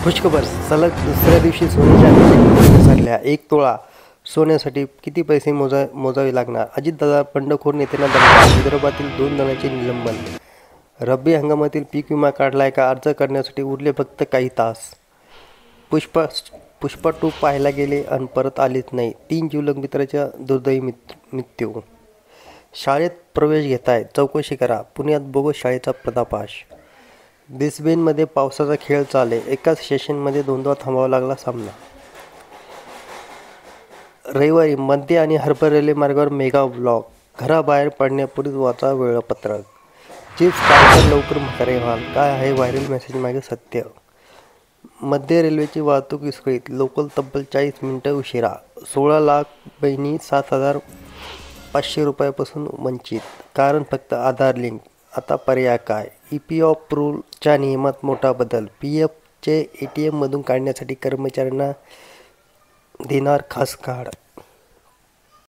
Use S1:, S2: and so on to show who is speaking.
S1: खुशखबर, सलग दुसऱ्या दिवशी सोन्याच्या किमती घसरल्या. 1 तोळा सोन्यासाठी किती पैसे मोजावे लागणार? अजितदादा बंडखोर नेत्यांना धमकी, विदर्भातील 2 जणांचे निलंबन. रब्बी हंगामातील पीक विमा काढलाय का? अर्ज करण्यासाठी उरले फक्त काही तास. पुष्पा 2 पाहायला गेले आणि परत आलेच नाही. 3 जिवलग मित्राचा दुर्दैवी मृत्यू. शाळेत प्रवेश घेताय, चौकशी करा. पुण्यात बोगस शाळेचा पर्दाफाश. ब्रिस्बेनमध्ये पावसाचा खेळ चालले. एकाच स्टेशनमध्ये दोनदा थांबावा लागला सामना. रविवारी मध्य आणि हार्बर रेल्वे मार्गावर मेगा ब्लॉक. घराबाहेर पडण्यापूर्वीच वाचा वेळापत्रक. चिप्स खायला लवकर म्हातारे व्हाल. काय आहे व्हायरल मेसेज मागे सत्य? मध्य रेल्वेची वाहतूक विस्कळीत. लोकल तब्बल 40 मिनिटं उशिरा. 16 लाख बहिणी 7,500 रुपयापासून वंचित. कारण फक्त आधार लिंक. आता पर्याय काय? EPF रूलच्या नियमात मोठा बदल. PFचे ATMमधून काढण्यासाठी कर्मचाऱ्यांना देणार खास कार्ड.